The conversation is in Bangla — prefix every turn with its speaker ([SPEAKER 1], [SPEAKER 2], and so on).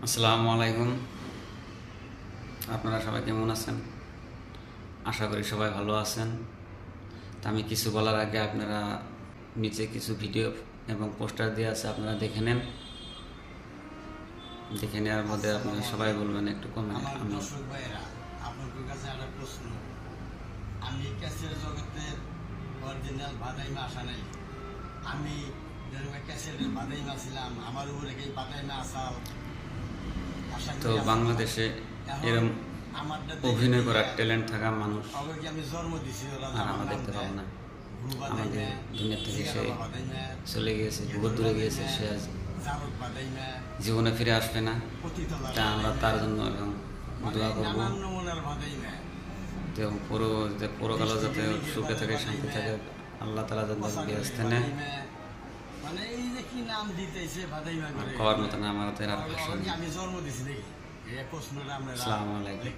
[SPEAKER 1] আসসালামু আলাইকুম। আপনারা সবাই কেমন আছেন? আশা করি সবাই ভালো আছেন। তা আমি কিছু বলার আগে আপনারা নিচে কিছু ভিডিও এবং পোস্টার দিয়ে আছে, আপনারা দেখে নেন। দেখে নেওয়ার মধ্যে আপনারা সবাই বলবেন একটু কমেন্ট।
[SPEAKER 2] আমার দর্শক ভাইয়েরা, আপনাদের কাছে একটা প্রশ্ন। আমি ক্যাসেট জগতের অরিজিনাল বাদাইমা আসা নাই। আমি যেরকম ক্যাসেটের বাদাইমা ছিলাম, আমার উপরে এই বাদাইমা আসাল আশা
[SPEAKER 1] তো
[SPEAKER 2] করি
[SPEAKER 1] বাংলাদেশে এরকম অভিনয় করার ট্যালেন্ট থাকা মানুষ
[SPEAKER 2] সবাইকে আমি জন্ম দিছি
[SPEAKER 1] আর আমরা দেখতে পাবো না। আমাদের দুনিয়া থেকে সে চলে গিয়েছে, বহুত দূরে গিয়েছে, সে আজ জীবনে ফিরে আসবে না। তা আমরা তার জন্য এবং দোয়া করবো। তো পুরোকালও যাতে সুখে থাকে, শান্তি থাকে, আল্লাহ তালা যাতে ব্যবস্থা নেয়। খাওয়ার মতো না আমাদের আর ভাষা নেই। আসসালামু আলাইকুম।